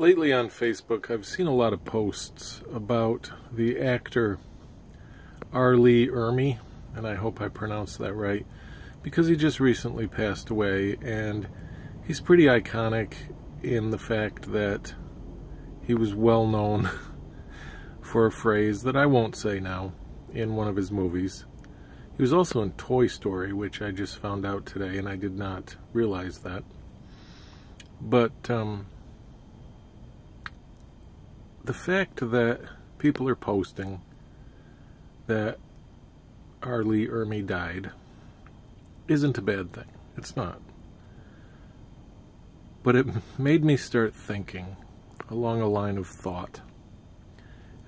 Lately on Facebook, I've seen a lot of posts about the actor R. Lee Ermey, and I hope I pronounced that right, because he just recently passed away, and he's pretty iconic in the fact that he was well known for a phrase that I won't say now in one of his movies. He was also in Toy Story, which I just found out today, and I did not realize that. But the fact that people are posting that R. Lee Ermey died isn't a bad thing. It's not. But it made me start thinking along a line of thought.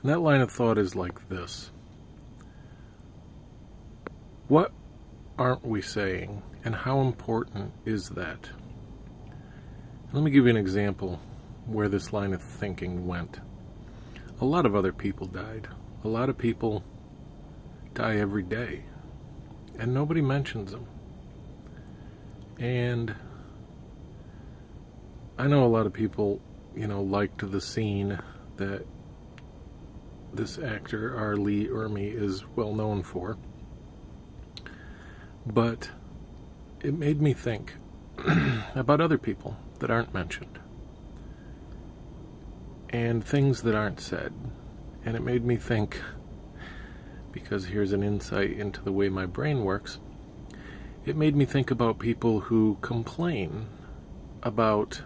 And that line of thought is like this. What aren't we saying, and how important is that? Let me give you an example where this line of thinking went. A lot of other people died. A lot of people die every day, and nobody mentions them. And I know a lot of people, liked the scene that this actor, R. Lee Ermey, is well known for. But it made me think about other people that aren't mentioned and things that aren't said. And it made me think, because here's an insight into the way my brain works, it made me think about people who complain about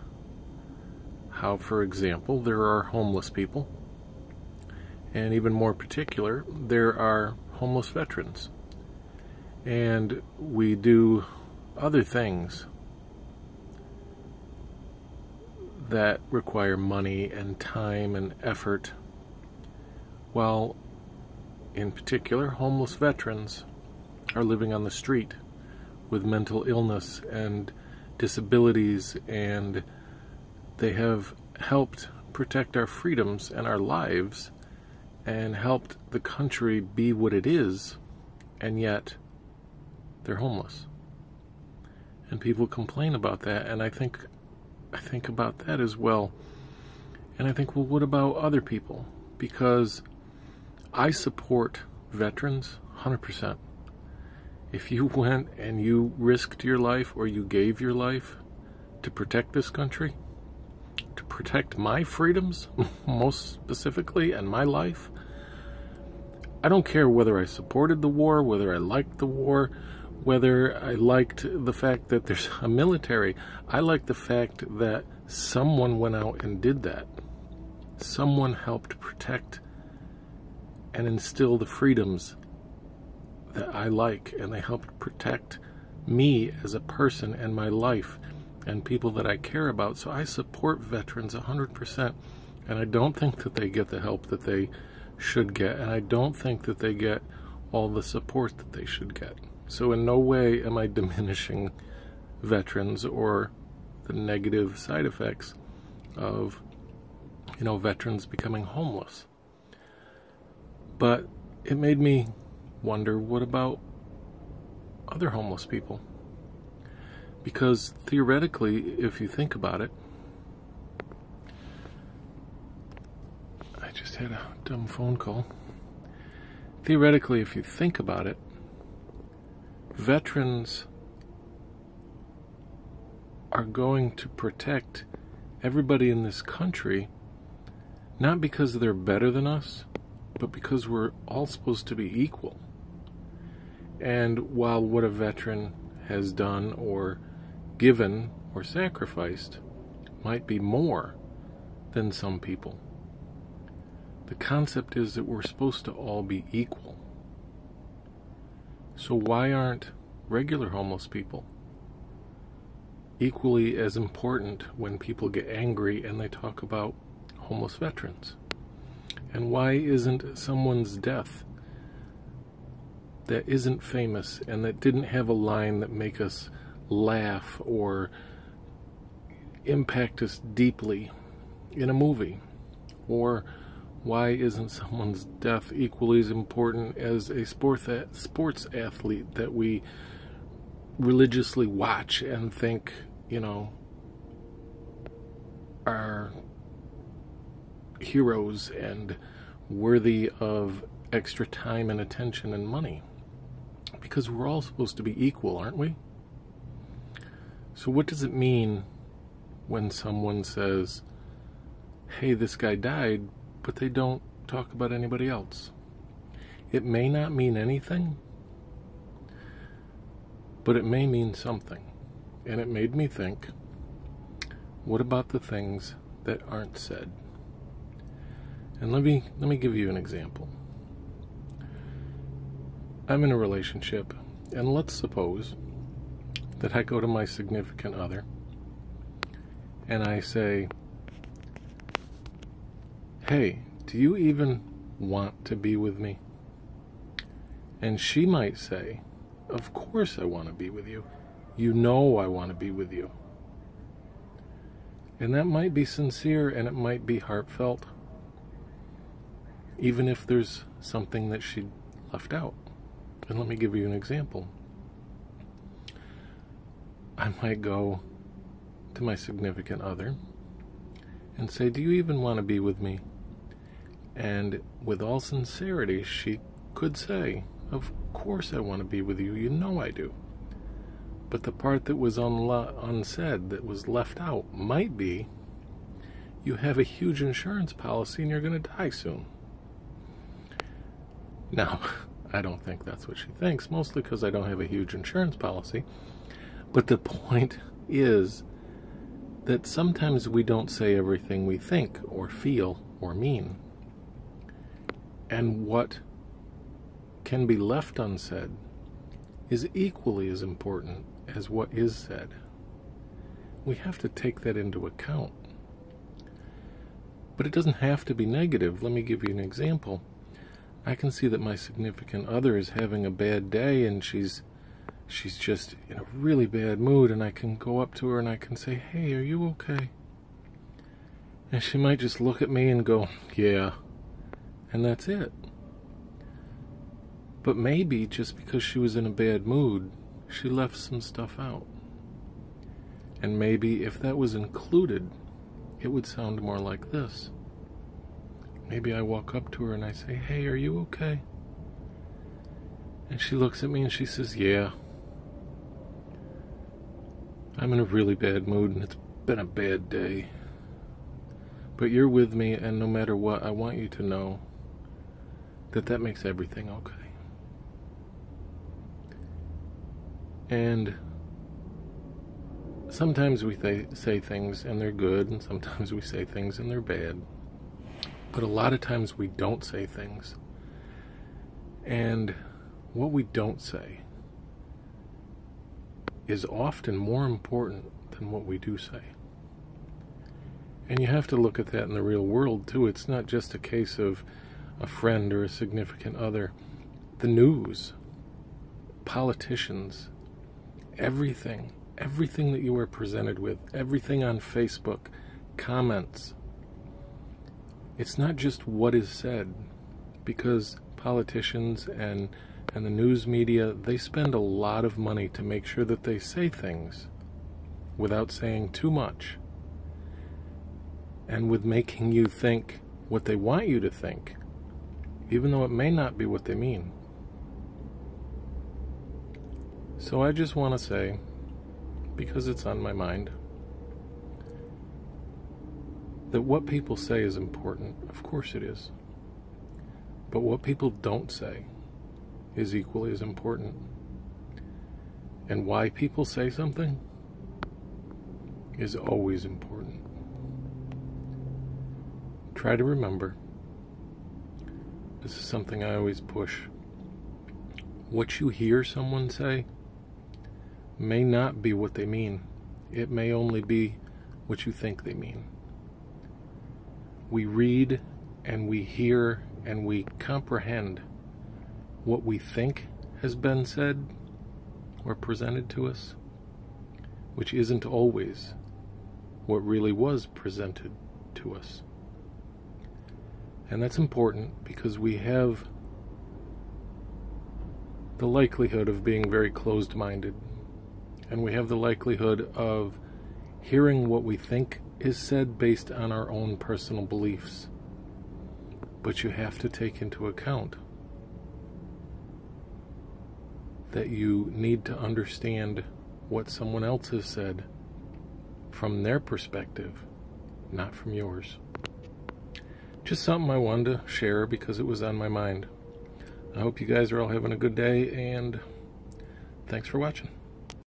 how, for example, there are homeless people, and even more particular, there are homeless veterans. And we do other things that require money and time and effort, while in particular homeless veterans are living on the street with mental illness and disabilities, and they have helped protect our freedoms and our lives and helped the country be what it is, and yet they're homeless. And people complain about that, and I think about that as well. And I think, well, what about other people? Because I support veterans 100%. If you went and you risked your life, or you gave your life to protect this country, to protect my freedoms, most specifically, and my life, I don't care whether I supported the war, whether I liked the war, whether I liked the fact that there's a military. I like the fact that someone went out and did that. Someone helped protect and instill the freedoms that I like, and they helped protect me as a person and my life and people that I care about. So I support veterans 100%, and I don't think that they get the help that they should get, and I don't think that they get all the support that they should get. So in no way am I diminishing veterans or the negative side effects of, veterans becoming homeless. But it made me wonder, what about other homeless people? Because theoretically, if you think about it, I just had a dumb phone call. Theoretically, if you think about it, veterans are going to protect everybody in this country, not because they're better than us, but because we're all supposed to be equal. And while what a veteran has done or given or sacrificed might be more than some people, the concept is that we're supposed to all be equal. So why aren't regular homeless people equally as important when people get angry and they talk about homeless veterans? And why isn't someone's death that isn't famous and that didn't have a line that make us laugh or impact us deeply in a movie? Or why isn't someone's death equally as important as a sports athlete that we religiously watch and think, are heroes and worthy of extra time and attention and money. Because we're all supposed to be equal, aren't we? So what does it mean when someone says, hey, this guy died, but they don't talk about anybody else? It may not mean anything, but it may mean something. And it made me think, what about the things that aren't said? And let me give you an example. I'm in a relationship, and let's suppose that I go to my significant other and I say, hey, do you even want to be with me? And she might say, of course I want to be with you. You know I want to be with you. And that might be sincere and it might be heartfelt, even if there's something that she left out. And let me give you an example. I might go to my significant other and say, do you even want to be with me? And with all sincerity, she could say, of course I want to be with you. You know I do. But the part that was unsaid, that was left out, might be, you have a huge insurance policy and you're going to die soon. Now, I don't think that's what she thinks, mostly because I don't have a huge insurance policy. But the point is that sometimes we don't say everything we think or feel or mean. And what can be left unsaid is equally as important as what is said. We have to take that into account. But it doesn't have to be negative. Let me give you an example. I can see that my significant other is having a bad day and she's just in a really bad mood, and I can go up to her and I can say, hey, are you okay? And she might just look at me and go, yeah, and that's it. But maybe just because she was in a bad mood, she left some stuff out. And maybe if that was included, it would sound more like this. Maybe I walk up to her and I say, hey, are you okay? And she looks at me and she says, yeah. I'm in a really bad mood and it's been a bad day. But you're with me, and no matter what, I want you to know that that makes everything okay. And sometimes we say things and they're good, and sometimes we say things and they're bad. But a lot of times we don't say things. And what we don't say is often more important than what we do say. And you have to look at that in the real world too. It's not just a case of a friend or a significant other. The news, politicians, everything that you are presented with, everything on Facebook, comments. It's not just what is said, because politicians and the news media, they spend a lot of money to make sure that they say things without saying too much, and with making you think what they want you to think, even though it may not be what they mean. So I just want to say, because it's on my mind, that what people say is important. Of course it is. But what people don't say is equally as important. And why people say something is always important. Try to remember, this is something I always push. What you hear someone say may not be what they mean. It may only be what you think they mean. We read and we hear and we comprehend what we think has been said or presented to us, which isn't always what really was presented to us. And that's important because we have the likelihood of being very closed-minded, and we have the likelihood of hearing what we think is said based on our own personal beliefs But you have to take into account that you need to understand what someone else has said from their perspective, not from yours. Just something I wanted to share because it was on my mind. I hope you guys are all having a good day, and thanks for watching.